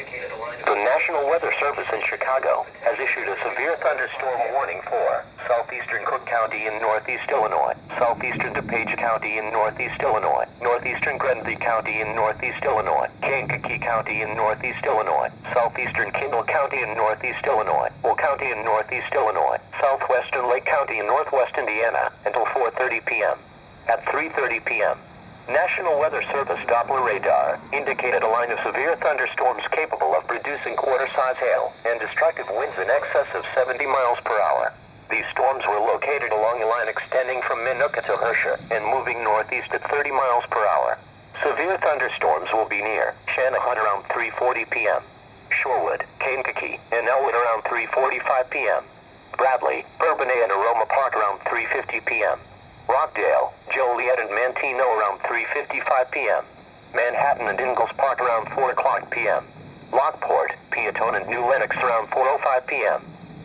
The National Weather Service in Chicago has issued a severe thunderstorm warning for southeastern Cook County in northeast Illinois, southeastern DuPage County in northeast Illinois, northeastern Grenville County in northeast Illinois, Kankakee County in northeast Illinois, southeastern Kendall County in northeast Illinois, Will County in northeast Illinois, southwestern Lake County in northwest Indiana until 4:30 p.m. At 3:30 p.m., National Weather Service Doppler radar indicated a line of severe thunderstorms capable of producing quarter-size hail and destructive winds in excess of 70 miles per hour. These storms were located along a line extending from Minooka to Hersha and moving northeast at 30 miles per hour. Severe thunderstorms will be near Shanahan around 3:40 p.m., Shorewood, Kankakee, and Elwood around 3:45 p.m., Bradley, Bourbonnais, and Aroma Park around 3:50 p.m., Rockdale, Joliet, and Manteno around 3:55 p.m. Manhattan and Ingalls Park around 4 o'clock p.m. Lockport, Peatone, and New Lenox around 4:05 p.m.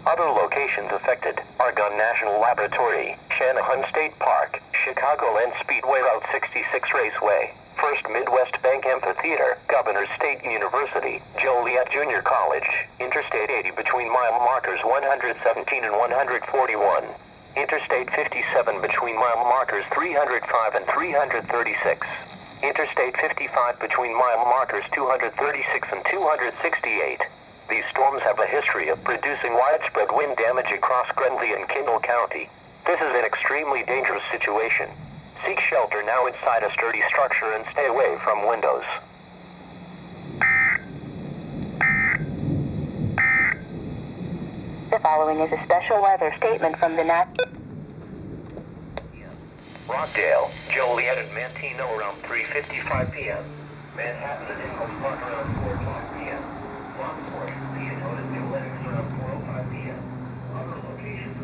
Other locations affected: Argonne National Laboratory, Shanahan State Park, Chicagoland Speedway Route 66 Raceway, First Midwest Bank Amphitheater, Governors State University, Joliet Junior College, Interstate 80 between mile markers 117 and 141. Interstate 57 between mile markers 305 and 336. Interstate 55 between mile markers 236 and 268. These storms have a history of producing widespread wind damage across Grenville and Kendall County. This is an extremely dangerous situation. Seek shelter now inside a sturdy structure and stay away from windows. The following is a special weather statement from the Rockdale, Joliet, and Manteno around 3:55 p.m. Manhattan and Ingalls Park around 4 o'clock p.m. Lockport, Peatone, and New Lenox around 4:05 p.m. Other locations